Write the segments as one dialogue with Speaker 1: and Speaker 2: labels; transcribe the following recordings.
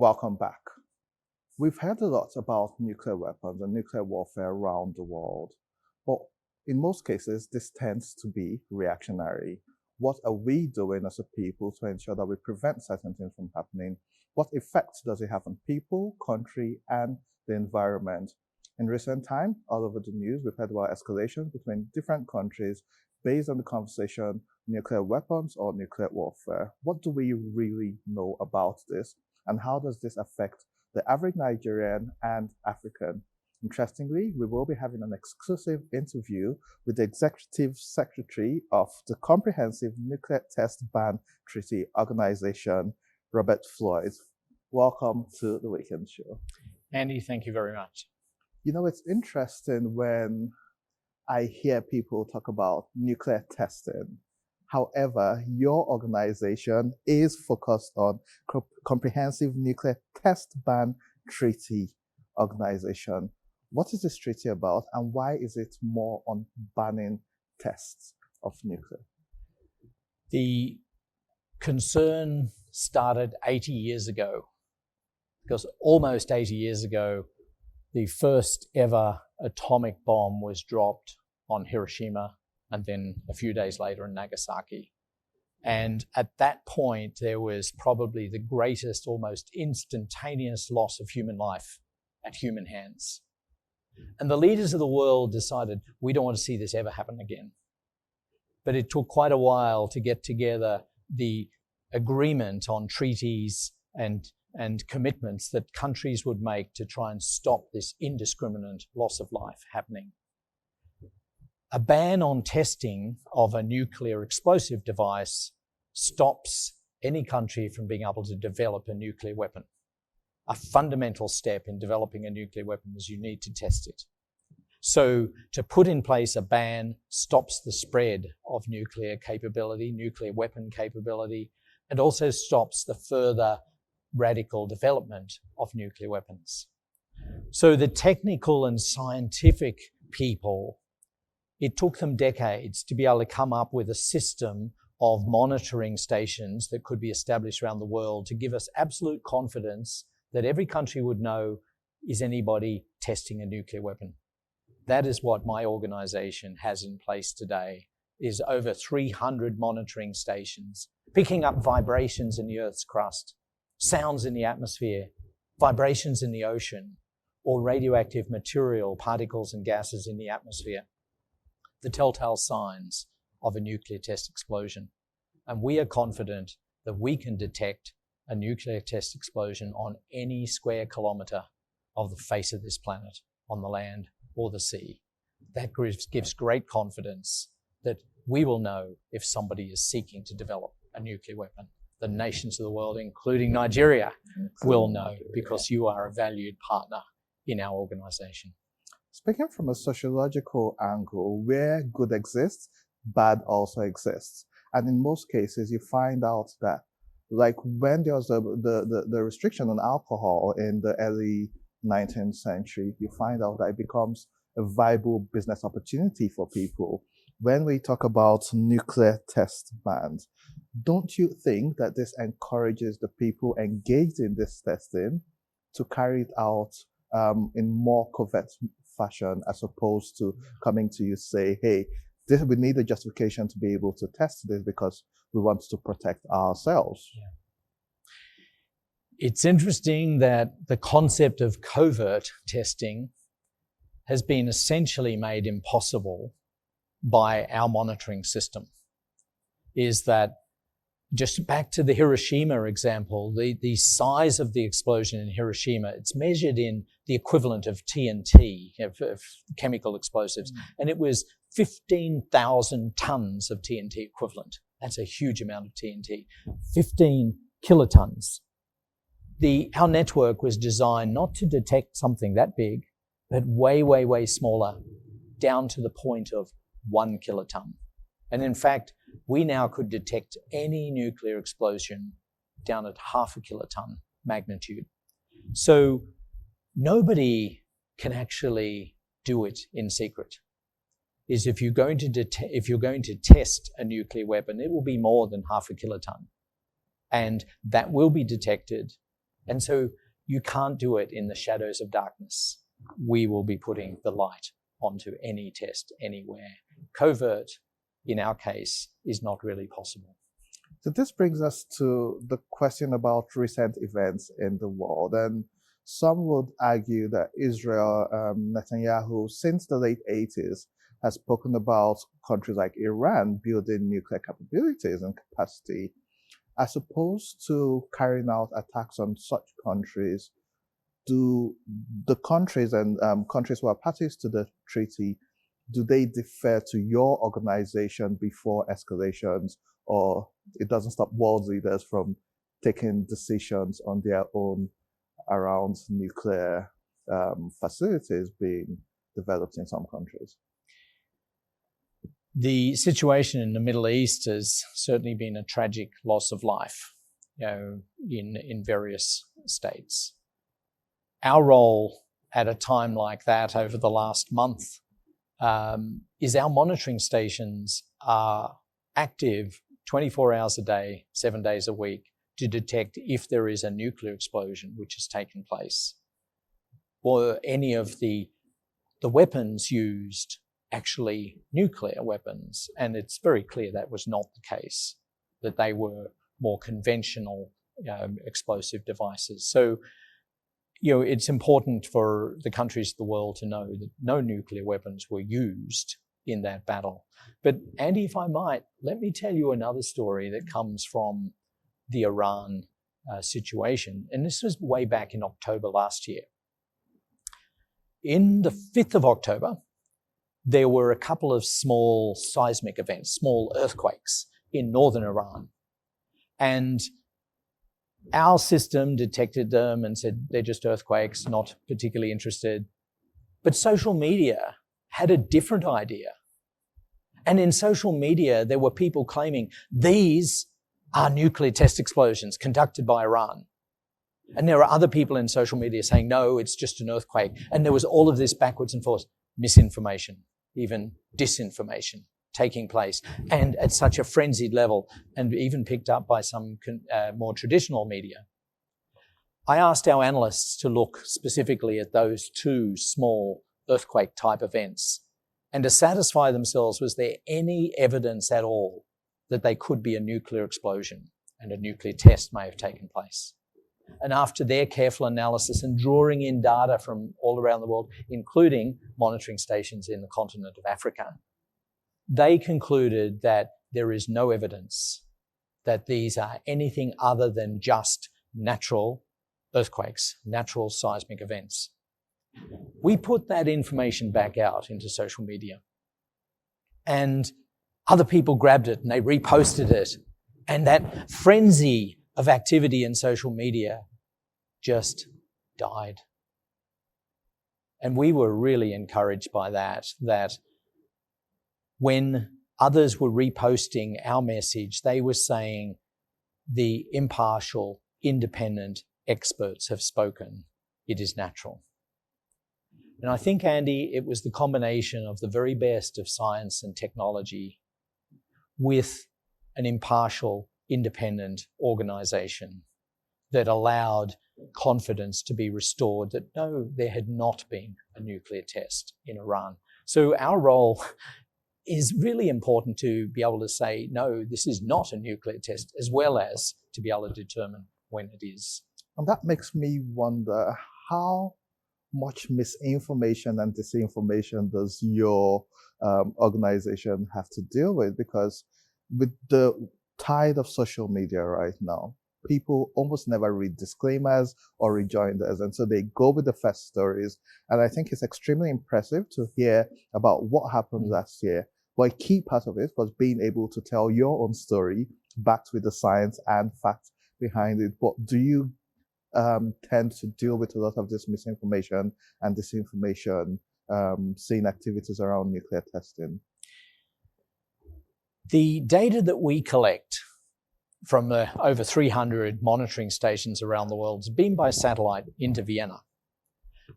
Speaker 1: Welcome back. We've heard a lot about nuclear weapons and nuclear warfare around the world, but in most cases, this tends to be reactionary. What are we doing as a people to ensure that we prevent certain things from happening? What effects does it have on people, country, and the environment? In recent time, all over the news, we've heard about escalations between different countries based on the conversation, nuclear weapons or nuclear warfare. What do we really know about this? And how does this affect the average Nigerian and African? Interestingly, we will be having an exclusive interview with the Executive Secretary of the Comprehensive Nuclear Test Ban Treaty Organization, Robert Floyd. Welcome to the Weekend Show.
Speaker 2: Andy, thank you very much.
Speaker 1: You know, it's interesting when I hear people talk about nuclear testing. However, your organization is focused on Comprehensive Nuclear Test Ban Treaty Organization. What is this treaty about, and why is it more on banning tests of nuclear?
Speaker 2: The concern started 80 years ago, because almost 80 years ago, the first ever atomic bomb was dropped on Hiroshima and then a few days later in Nagasaki. And at that point, there was probably the greatest, almost instantaneous loss of human life at human hands. And the leaders of the world decided, we don't want to see this ever happen again. But it took quite a while to get together the agreement on treaties and commitments that countries would make to try and stop this indiscriminate loss of life happening. A ban on testing of a nuclear explosive device stops any country from being able to develop a nuclear weapon. A fundamental step in developing a nuclear weapon is you need to test it. So to put in place a ban stops the spread of nuclear capability, nuclear weapon capability, and also stops the further radical development of nuclear weapons. So the technical and scientific people, it took them decades to be able to come up with a system of monitoring stations that could be established around the world to give us absolute confidence that every country would know, is anybody testing a nuclear weapon? That is what my organization has in place today, is over 300 monitoring stations, picking up vibrations in the Earth's crust, sounds in the atmosphere, vibrations in the ocean, or radioactive material, particles and gases in the atmosphere, the telltale signs of a nuclear test explosion. And we are confident that we can detect a nuclear test explosion on any square kilometer of the face of this planet, on the land or the sea. That gives great confidence that we will know if somebody is seeking to develop a nuclear weapon. The nations of the world, including Nigeria, will know because you are a valued partner in our organization.
Speaker 1: Speaking from a sociological angle, where good exists, bad also exists. And in most cases, you find out that, like when there was the restriction on alcohol in the early 19th century, you find out that it becomes a viable business opportunity for people. When we talk about nuclear test bans, don't you think that this encourages the people engaged in this testing to carry it out in more covert fashion, as opposed to coming to you say, hey, we need a justification to be able to test this because we want to protect ourselves?
Speaker 2: Yeah. It's interesting that the concept of covert testing has been essentially made impossible by our monitoring system. Is that just back to the Hiroshima example, the size of the explosion in Hiroshima, it's measured in the equivalent of TNT, of chemical explosives, and it was 15,000 tons of TNT equivalent. That's a huge amount of TNT, 15 kilotons. Our network was designed not to detect something that big, but way, way, way smaller, down to the point of 1 kiloton. And in fact, we now could detect any nuclear explosion down at 0.5 kiloton magnitude. So nobody can actually do it in secret. Is if you're going to test a nuclear weapon, it will be more than 0.5 kiloton. And that will be detected. And so you can't do it in the shadows of darkness. We will be putting the light onto any test anywhere. Covert, in our case, is not really possible.
Speaker 1: So this brings us to the question about recent events in the world. And some would argue that Israel, Netanyahu, since the late 80s, has spoken about countries like Iran building nuclear capabilities and capacity. As opposed to carrying out attacks on such countries, do the countries and countries who are parties to the treaty, do they defer to your organization before escalations, or it doesn't stop world leaders from taking decisions on their own around nuclear facilities being developed in some countries?
Speaker 2: The situation in the Middle East has certainly been a tragic loss of life, in various states. Our role at a time like that over the last month is our monitoring stations are active 24 hours a day, 7 days a week to detect if there is a nuclear explosion which has taken place, or any of the weapons used actually nuclear weapons. And it's very clear that was not the case, that they were more conventional explosive devices. So, it's important for the countries of the world to know that no nuclear weapons were used in that battle. But Andy, if I might, let me tell you another story that comes from the Iran situation. And this was way back in October last year. In the 5th of October, there were a couple of small seismic events, small earthquakes in northern Iran. And our system detected them and said they're just earthquakes, not particularly interested. But social media had a different idea. And in social media, there were people claiming these are nuclear test explosions conducted by Iran. And there are other people in social media saying, no, it's just an earthquake. And there was all of this backwards and forwards, misinformation, even disinformation taking place, and at such a frenzied level, and even picked up by some more traditional media. I asked our analysts to look specifically at those two small earthquake-type events and to satisfy themselves, was there any evidence at all that they could be a nuclear explosion and a nuclear test may have taken place? And after their careful analysis and drawing in data from all around the world, including monitoring stations in the continent of Africa, they concluded that there is no evidence that these are anything other than just natural earthquakes, natural seismic events. We put that information back out into social media, and other people grabbed it and they reposted it, and that frenzy of activity in social media just died. And we were really encouraged by that when others were reposting our message, they were saying the impartial, independent experts have spoken. It is natural. And I think, Andy, it was the combination of the very best of science and technology with an impartial, independent organization that allowed confidence to be restored that no, there had not been a nuclear test in Iran. So our role is really important to be able to say, no, this is not a nuclear test, as well as to be able to determine when it is.
Speaker 1: And that makes me wonder, how much misinformation and disinformation does your organization have to deal with? Because with the tide of social media right now, people almost never read disclaimers or rejoinders, and so they go with the first stories. And I think it's extremely impressive to hear about what happened last year. But a key part of it was being able to tell your own story, backed with the science and facts behind it. But do you tend to deal with a lot of this misinformation and disinformation, seeing activities around nuclear testing?
Speaker 2: The data that we collect from the over 300 monitoring stations around the world is beamed by satellite into Vienna.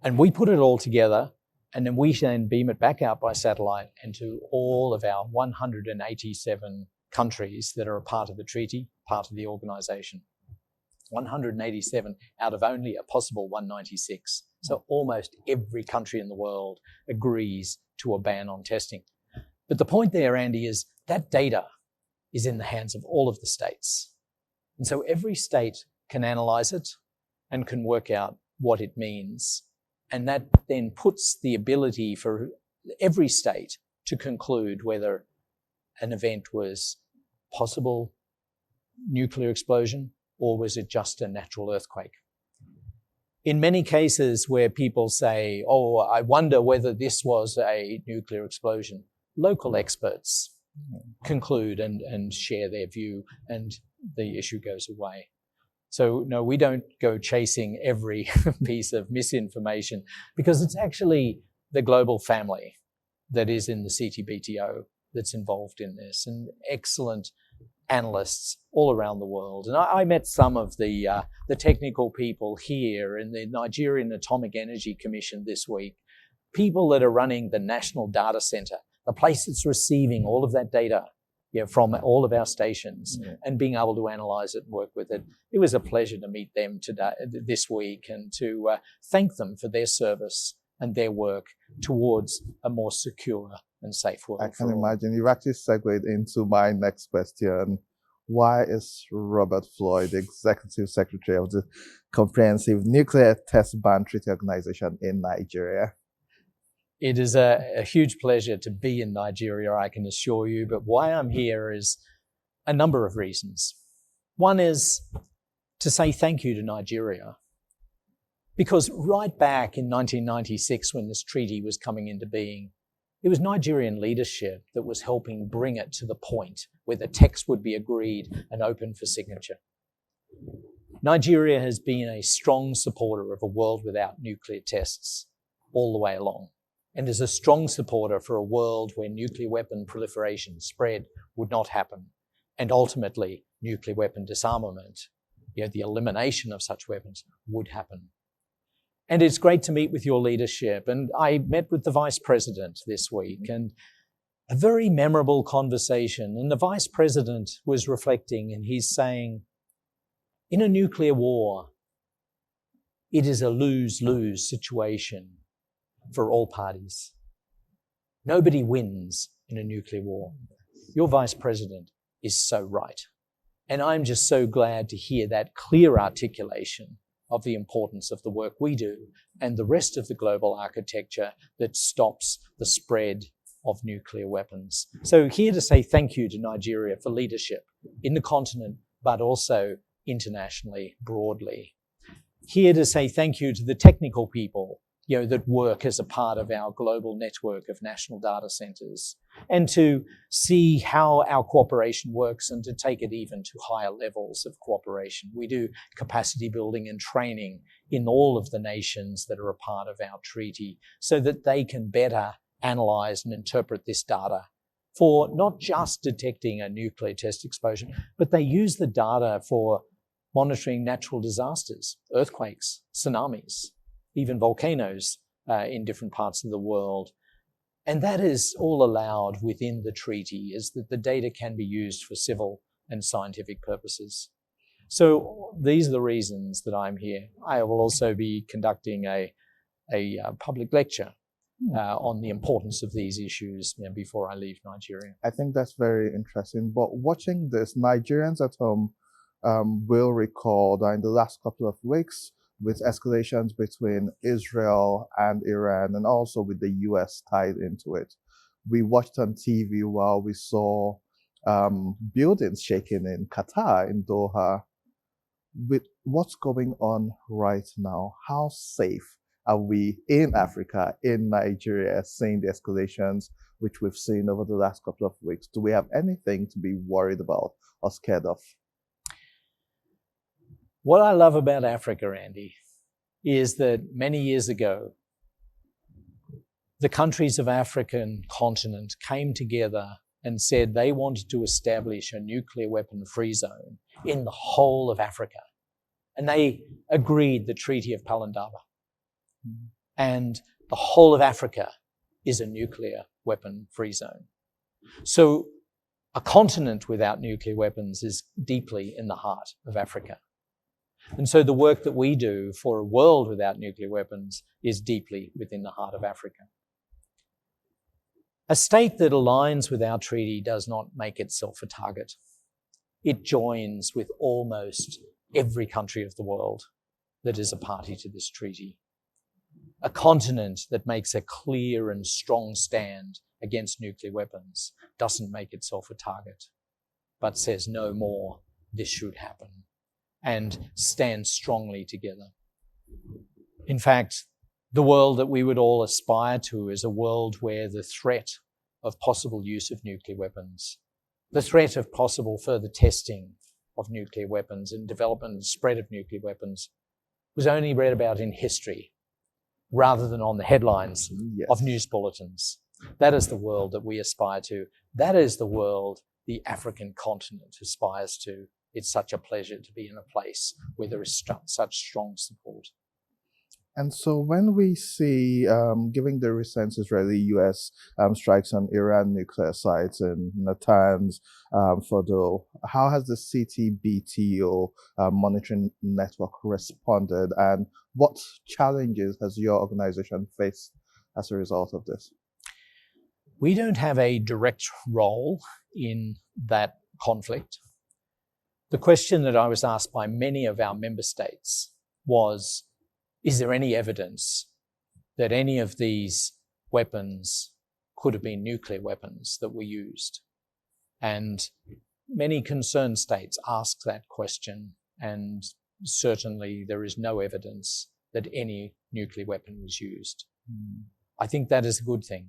Speaker 2: And we put it all together, and then we then beam it back out by satellite into all of our 187 countries that are a part of the treaty, part of the organization. 187 out of only a possible 196. So almost every country in the world agrees to a ban on testing. But the point there, Andy, is that data is in the hands of all of the states. And so every state can analyze it and can work out what it means. And that then puts the ability for every state to conclude whether an event was possible nuclear explosion or was it just a natural earthquake. In many cases where people say, oh, I wonder whether this was a nuclear explosion, local experts conclude and share their view, and the issue goes away. So no, we don't go chasing every piece of misinformation, because it's actually the global family that is in the CBTBO that's involved in this, and excellent analysts all around the world. And I met some of the technical people here in the Nigerian Atomic Energy Commission this week, people that are running the National Data Center, the place that's receiving all of that data from all of our stations, and being able to analyze it and work with it. It was a pleasure to meet them this week, and to thank them for their service and their work towards a more secure and safe world.
Speaker 1: I can imagine. You've actually segued into my next question. Why is Robert Floyd the Executive Secretary of the Comprehensive Nuclear Test Ban Treaty Organization in Nigeria?
Speaker 2: It is a huge pleasure to be in Nigeria, I can assure you. But why I'm here is a number of reasons. One is to say thank you to Nigeria. Because right back in 1996, when this treaty was coming into being, it was Nigerian leadership that was helping bring it to the point where the text would be agreed and open for signature. Nigeria has been a strong supporter of a world without nuclear tests all the way along, and is a strong supporter for a world where nuclear weapon proliferation spread would not happen, and ultimately nuclear weapon disarmament, the elimination of such weapons, would happen. And it's great to meet with your leadership. And I met with the Vice President this week, and a very memorable conversation. And the Vice President was reflecting, and he's saying, in a nuclear war, it is a lose-lose situation for all parties. Nobody wins in a nuclear war. Your Vice President is so right. And I'm just so glad to hear that clear articulation of the importance of the work we do and the rest of the global architecture that stops the spread of nuclear weapons. So here to say thank you to Nigeria for leadership in the continent, but also internationally, broadly. Here to say thank you to the technical people that work as a part of our global network of national data centers, and to see how our cooperation works and to take it even to higher levels of cooperation. We do capacity building and training in all of the nations that are a part of our treaty so that they can better analyze and interpret this data for not just detecting a nuclear test explosion, but they use the data for monitoring natural disasters, earthquakes, tsunamis, even volcanoes in different parts of the world. And that is all allowed within the treaty, is that the data can be used for civil and scientific purposes. So these are the reasons that I'm here. I will also be conducting a public lecture on the importance of these issues before I leave Nigeria.
Speaker 1: I think that's very interesting. But watching this, Nigerians at home will recall that in the last couple of weeks, with escalations between Israel and Iran, and also with the US tied into it, we watched on TV while we saw buildings shaking in Qatar, in Doha. With what's going on right now, how safe are we in Africa, in Nigeria, seeing the escalations which we've seen over the last couple of weeks? Do we have anything to be worried about or scared of?
Speaker 2: What I love about Africa, Andy, is that many years ago, the countries of African continent came together and said they wanted to establish a nuclear weapon-free zone in the whole of Africa. And they agreed the Treaty of Palindaba. And the whole of Africa is a nuclear weapon-free zone. So a continent without nuclear weapons is deeply in the heart of Africa. And so the work that we do for a world without nuclear weapons is deeply within the heart of Africa. A state that aligns with our treaty does not make itself a target. It joins with almost every country of the world that is a party to this treaty. A continent that makes a clear and strong stand against nuclear weapons doesn't make itself a target, but says no more, this should happen, and stands strongly together. In fact, the world that we would all aspire to is a world where the threat of possible use of nuclear weapons, the threat of possible further testing of nuclear weapons and development and spread of nuclear weapons was only read about in history rather than on the headlines of news bulletins. That is the world that we aspire to. That is the world the African continent aspires to. It's such a pleasure to be in a place where there is such strong support.
Speaker 1: And so when we see, given the recent Israeli-US strikes on Iran nuclear sites in Natanz, Fordow, how has the CBTBO monitoring network responded, and what challenges has your organization faced as a result of this?
Speaker 2: We don't have a direct role in that conflict. The question that I was asked by many of our member states was, is there any evidence that any of these weapons could have been nuclear weapons that were used? And many concerned states asked that question, and certainly there is no evidence that any nuclear weapon was used. I think that is a good thing,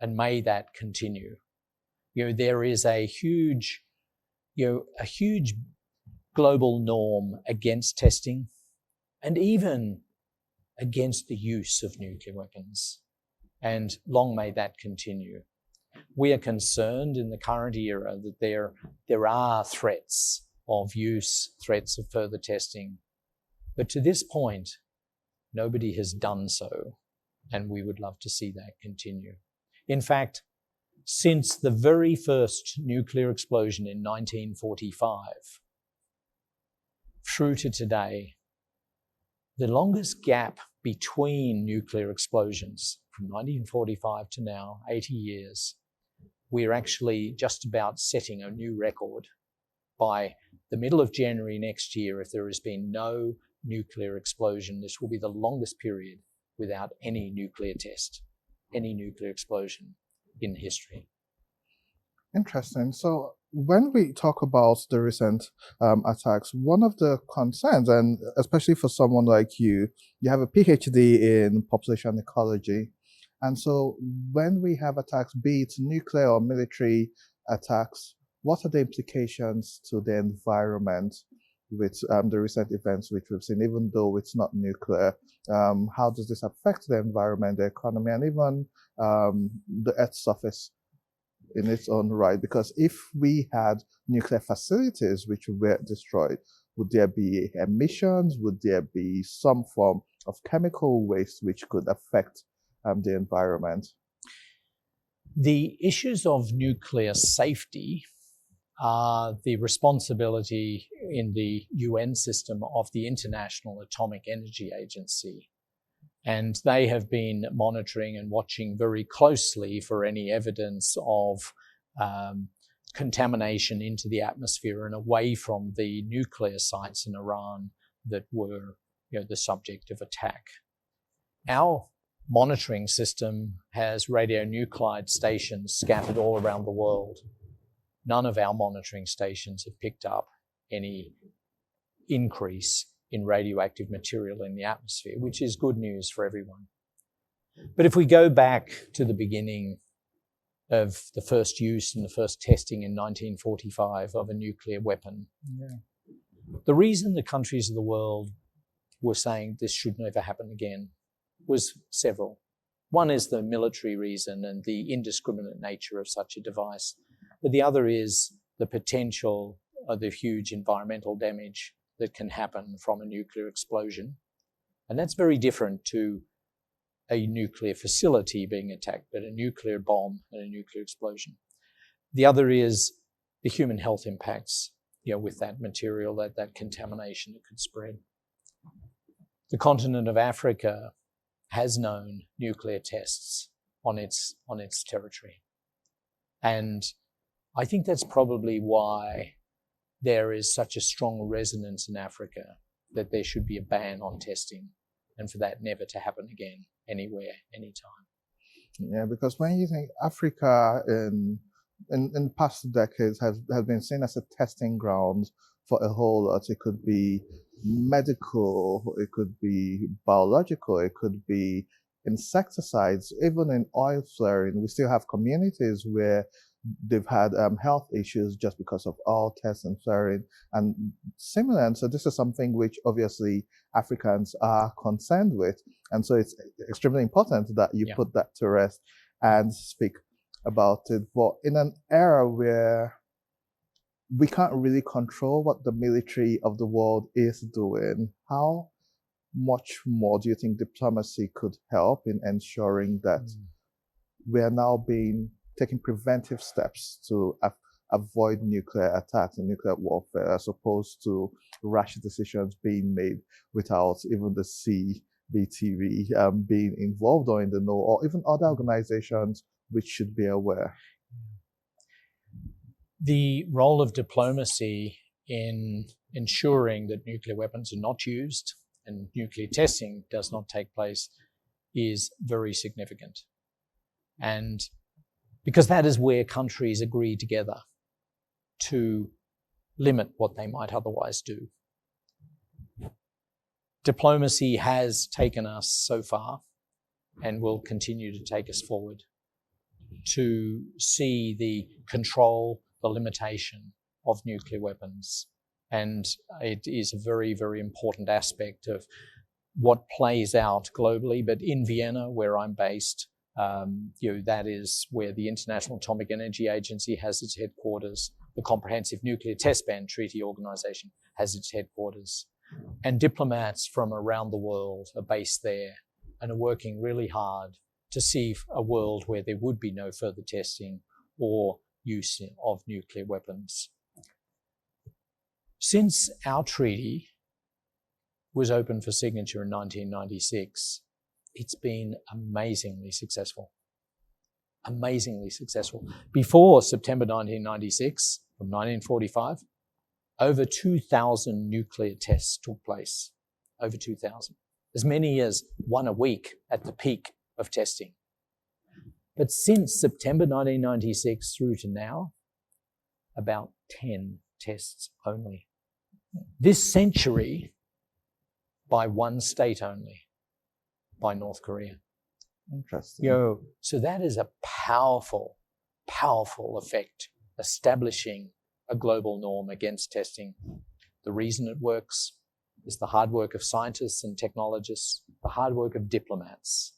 Speaker 2: and may that continue. There is a huge global norm against testing and even against the use of nuclear weapons, and long may that continue. We are concerned in the current era that there are threats of use, threats of further testing, but to this point, nobody has done so, and we would love to see that continue. In fact, since the very first nuclear explosion in 1945, through to today, the longest gap between nuclear explosions from 1945 to now, 80 years, we're actually just about setting a new record. By the middle of January next year, if there has been no nuclear explosion, this will be the longest period without any nuclear test, any nuclear explosion in history.
Speaker 1: Interesting. So when we talk about the recent attacks, one of the concerns, and especially for someone like you have a PhD in population ecology. And so when we have attacks, be it nuclear or military attacks, what are the implications to the environment with the recent events which we've seen, even though it's not nuclear? How does this affect the environment, the economy, and even the Earth's surface in its own right? Because if we had nuclear facilities which were destroyed, would there be emissions? Would there be some form of chemical waste which could affect the environment?
Speaker 2: The issues of nuclear safety are the responsibility in the UN system of the International Atomic Energy Agency. And they have been monitoring and watching very closely for any evidence of contamination into the atmosphere and away from the nuclear sites in Iran that were the subject of attack. Our monitoring system has radionuclide stations scattered all around the world. None of our monitoring stations have picked up any increase in radioactive material in the atmosphere, which is good news for everyone. But if we go back to the beginning of the first use and the first testing in 1945 of a nuclear weapon, the reason the countries of the world were saying this should never happen again was several. One is the military reason and the indiscriminate nature of such a device. But the other is the potential of the huge environmental damage that can happen from a nuclear explosion. And that's very different to a nuclear facility being attacked, but a nuclear bomb and a nuclear explosion. The other is the human health impacts, with that material, that contamination that could spread. the continent of Africa has known nuclear tests on its territory. And I think that's probably why there is such a strong resonance in Africa that there should be a ban on testing, and for that never to happen again, anywhere, anytime.
Speaker 1: Yeah, because when you think Africa in past decades has been seen as a testing ground for a whole lot. It could be medical, it could be biological, it could be insecticides. Even in oil flaring, we still have communities where they've had health issues just because of oil tests and flaring and similar. And so this is something which obviously Africans are concerned with. And so it's extremely important that you put that to rest and speak about it. But in an era where we can't really control what the military of the world is doing, how much more do you think diplomacy could help in ensuring that we are now taking preventive steps to avoid nuclear attacks and nuclear warfare, as opposed to rash decisions being made without even the CBTB being involved or in the know, or even other organizations which should be aware?
Speaker 2: The role of diplomacy in ensuring that nuclear weapons are not used and nuclear testing does not take place is very significant. And because that is where countries agree together to limit what they might otherwise do. Diplomacy has taken us so far and will continue to take us forward to see the control, the limitation of nuclear weapons. And it is a very, very important aspect of what plays out globally. But in Vienna, where I'm based, that is where the International Atomic Energy Agency has its headquarters. The Comprehensive Nuclear Test Ban Treaty Organization has its headquarters. And diplomats from around the world are based there and are working really hard to see a world where there would be no further testing or use of nuclear weapons. Since our treaty was open for signature in 1996, it's been amazingly successful. Amazingly successful. Before September 1996, from 1945, over 2,000 nuclear tests took place. Over 2,000. As many as one a week at the peak of testing. But since September 1996 through to now, about 10 tests only. This century, by one state only, by North Korea.
Speaker 1: Interesting.
Speaker 2: So that is a powerful, powerful effect, establishing a global norm against testing. The reason it works is the hard work of scientists and technologists, the hard work of diplomats,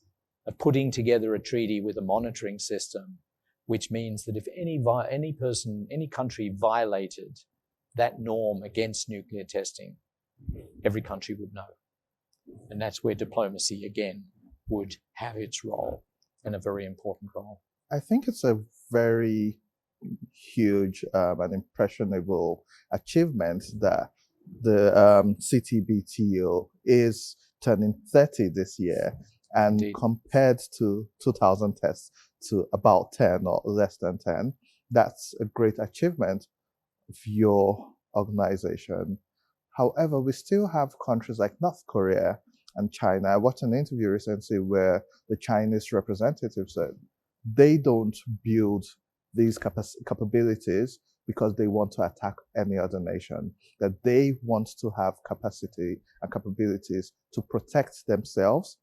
Speaker 2: of putting together a treaty with a monitoring system, which means that if any person, any country violated that norm against nuclear testing, every country would know. And that's where diplomacy, again, would have its role, and a very important role.
Speaker 1: I think it's a very huge and impressionable achievement that the CBTBO is turning 30 this year. And
Speaker 2: Indeed.
Speaker 1: Compared to 2,000 tests to about 10 or less than 10, that's a great achievement of your organization. However, we still have countries like North Korea and China. I watched an interview recently where the Chinese representative said they don't build these capabilities because they want to attack any other nation, that they want to have capacity and capabilities to protect themselves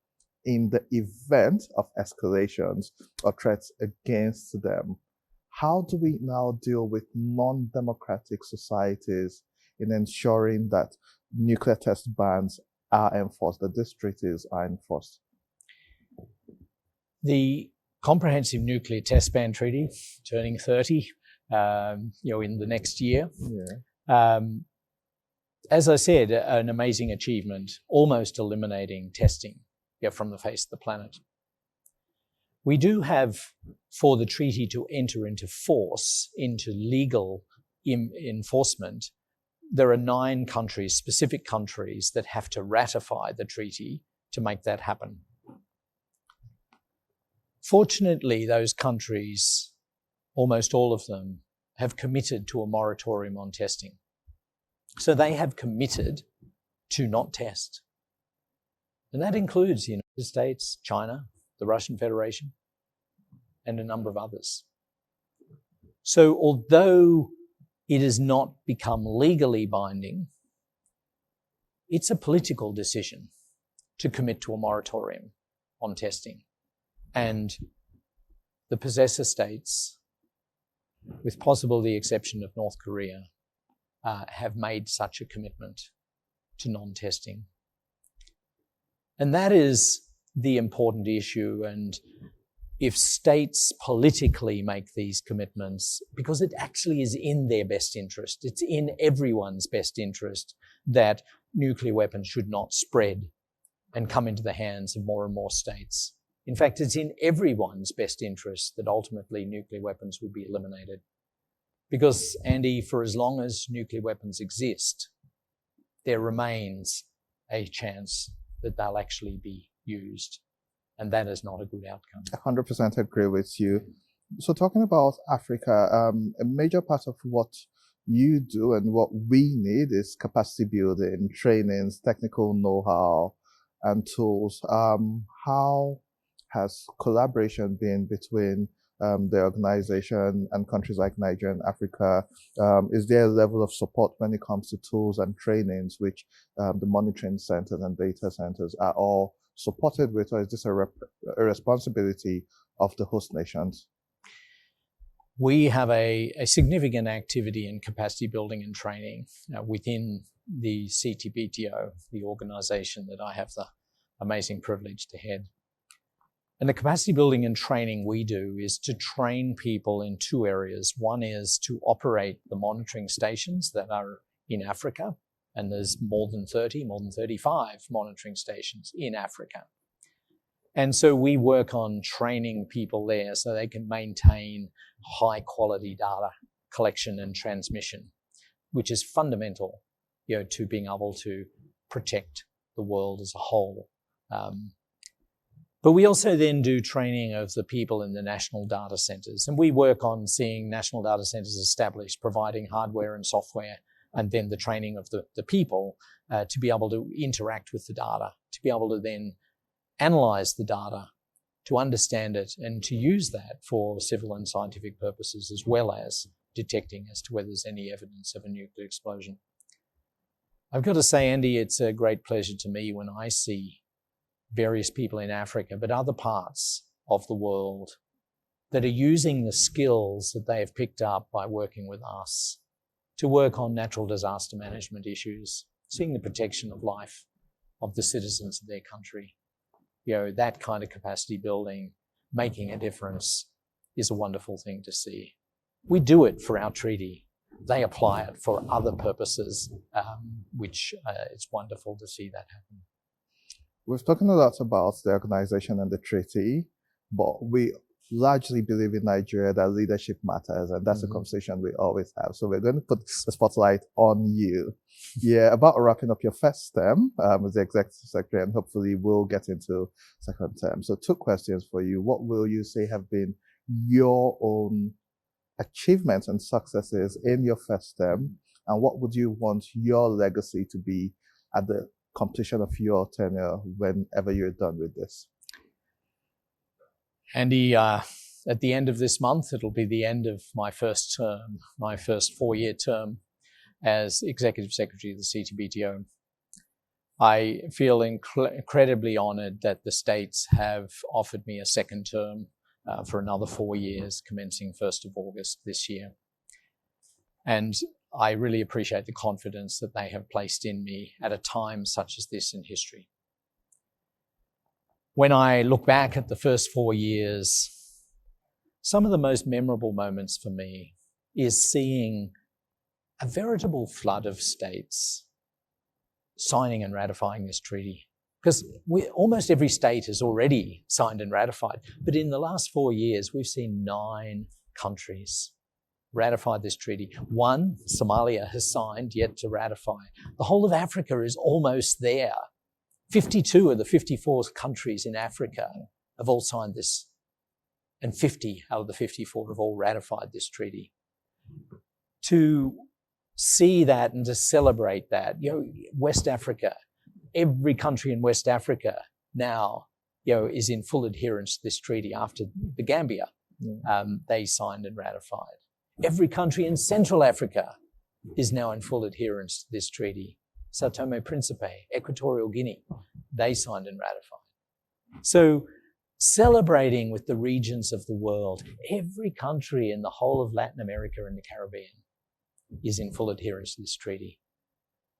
Speaker 1: in the event of escalations or threats against them. How do we now deal with non-democratic societies in ensuring that nuclear test bans are enforced, that these treaties are enforced?
Speaker 2: The Comprehensive Nuclear Test Ban Treaty, turning 30, in the next year.
Speaker 1: Yeah.
Speaker 2: As I said, an amazing achievement, almost eliminating testing from the face of the planet. We do have, for the treaty to enter into force, into legal enforcement, there are 9 countries, specific countries, that have to ratify the treaty to make that happen. Fortunately, those countries, almost all of them, have committed to a moratorium on testing. So they have committed to not test. And that includes the United States, China, the Russian Federation, and a number of others. So although it has not become legally binding, it's a political decision to commit to a moratorium on testing. And the possessor states, with possible the exception of North Korea, have made such a commitment to non-testing. And that is the important issue. And if states politically make these commitments, because it actually is in their best interest, it's in everyone's best interest that nuclear weapons should not spread and come into the hands of more and more states. In fact, it's in everyone's best interest that ultimately nuclear weapons would be eliminated. Because, Andy, for as long as nuclear weapons exist, there remains a chance that they'll actually be used. And that is not a good outcome.
Speaker 1: 100% agree with you. So talking about Africa, a major part of what you do and what we need is capacity building, trainings, technical know-how, and tools. How has collaboration been between the organization and countries like Nigeria and Africa? Is there a level of support when it comes to tools and trainings, which the monitoring centers and data centers are all supported with, or is this a responsibility of the host nations?
Speaker 2: We have a significant activity in capacity building and training within the CBTBO, the organization that I have the amazing privilege to head. And the capacity building and training we do is to train people in 2 areas. One is to operate the monitoring stations that are in Africa, and there's more than 35 monitoring stations in Africa. And so we work on training people there so they can maintain high quality data collection and transmission, which is fundamental, to being able to protect the world as a whole. But we also then do training of the people in the national data centers. And we work on seeing national data centers established, providing hardware and software, and then the training of the people to be able to interact with the data, to be able to then analyze the data, to understand it, and to use that for civil and scientific purposes, as well as detecting as to whether there's any evidence of a nuclear explosion. I've got to say, Andy, it's a great pleasure to me when I see various people in Africa, but other parts of the world, that are using the skills that they have picked up by working with us to work on natural disaster management issues, seeing the protection of life of the citizens of their country. That kind of capacity building, making a difference, is a wonderful thing to see. We do it for our treaty. They apply it for other purposes, which it's wonderful to see that happen.
Speaker 1: We've spoken a lot about the organization and the treaty, but we largely believe in Nigeria that leadership matters, and that's a conversation we always have. So we're going to put the spotlight on you. Yeah, about wrapping up your first term as the executive secretary, and hopefully we'll get into second term. So 2 questions for you. What will you say have been your own achievements and successes in your first term, and what would you want your legacy to be at the completion of your tenure whenever you're done with this?
Speaker 2: Andy, at the end of this month, it'll be the end of my first term, my first 4-year term as Executive Secretary of the CBTBO. I feel incredibly honoured that the states have offered me a second term for another 4 years, commencing 1st of August this year. And I really appreciate the confidence that they have placed in me at a time such as this in history. When I look back at the first 4 years, some of the most memorable moments for me is seeing a veritable flood of states signing and ratifying this treaty. Because almost every state has already signed and ratified. But in the last 4 years, we've seen 9 countries ratified this treaty. One, Somalia has signed, yet to ratify. The whole of Africa is almost there. 52 of the 54 countries in Africa have all signed this, and 50 out of the 54 have all ratified this treaty. To see that and to celebrate that, West Africa, every country in West Africa now, is in full adherence to this treaty after the Gambia. They signed and ratified. Every country in Central Africa is now in full adherence to this treaty. Sao Tome and Principe, Equatorial Guinea, they signed and ratified. So celebrating with the regions of the world, every country in the whole of Latin America and the Caribbean is in full adherence to this treaty.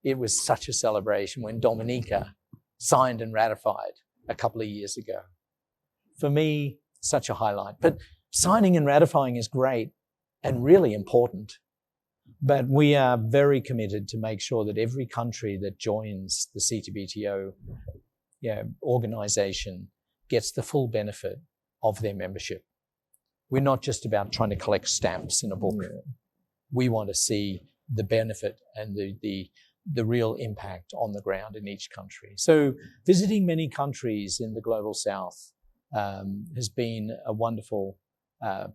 Speaker 2: It was such a celebration when Dominica signed and ratified a couple of years ago. For me, such a highlight. But signing and ratifying is great and really important. But we are very committed to make sure that every country that joins the CBTBO organization gets the full benefit of their membership. We're not just about trying to collect stamps in a book. We want to see the benefit and the real impact on the ground in each country. So visiting many countries in the Global South has been a wonderful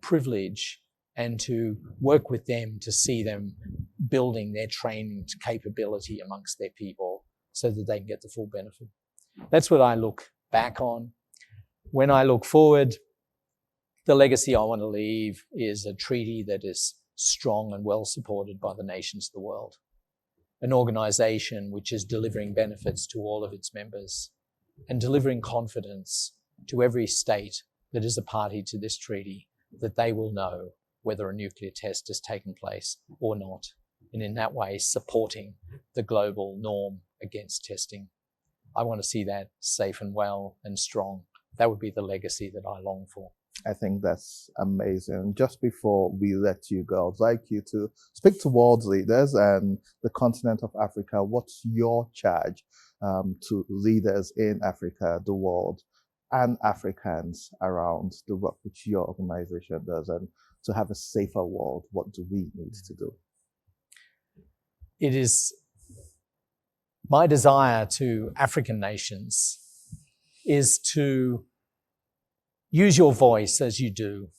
Speaker 2: privilege, and to work with them to see them building their training capability amongst their people so that they can get the full benefit. That's what I look back on. When I look forward, the legacy I want to leave is a treaty that is strong and well supported by the nations of the world. An organization which is delivering benefits to all of its members and delivering confidence to every state that is a party to this treaty that they will know whether a nuclear test has taken place or not, and in that way supporting the global norm against testing. I want to see that safe and well and strong. That would be the legacy that I long for.
Speaker 1: I think that's amazing. Just before we let you go, I'd like you to speak to world leaders and the continent of Africa. What's your charge to leaders in Africa, the world, and Africans around the work which your organization does, and to have a safer world? What do we need to do?
Speaker 2: It is my desire to African nations is to use your voice as you do.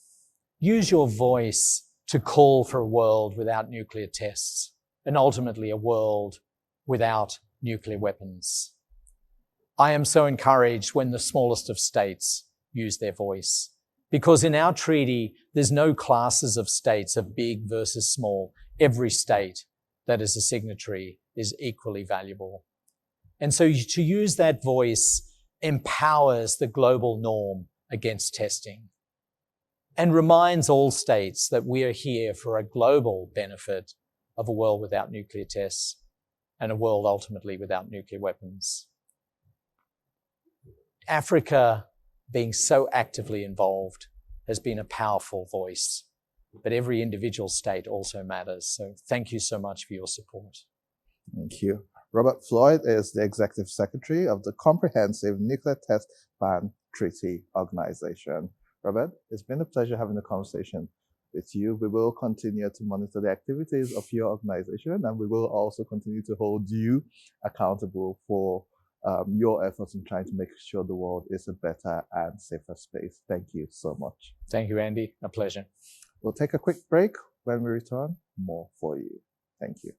Speaker 2: Use your voice to call for a world without nuclear tests, and ultimately a world without nuclear weapons. I am so encouraged when the smallest of states use their voice, because in our treaty, there's no classes of states of big versus small. Every state that is a signatory is equally valuable. And so to use that voice empowers the global norm against testing and reminds all states that we are here for a global benefit of a world without nuclear tests and a world ultimately without nuclear weapons. Africa, being so actively involved, has been a powerful voice, but every individual state also matters. So thank you so much for your support.
Speaker 1: Thank you. Robert Floyd is the Executive Secretary of the Comprehensive Nuclear Test Ban Treaty Organization. Robert, it's been a pleasure having a conversation with you. We will continue to monitor the activities of your organization, and we will also continue to hold you accountable for your efforts in trying to make sure the world is a better and safer space. Thank you so much.
Speaker 2: Thank you, Andy. A pleasure.
Speaker 1: We'll take a quick break. When we return, more for you. Thank you.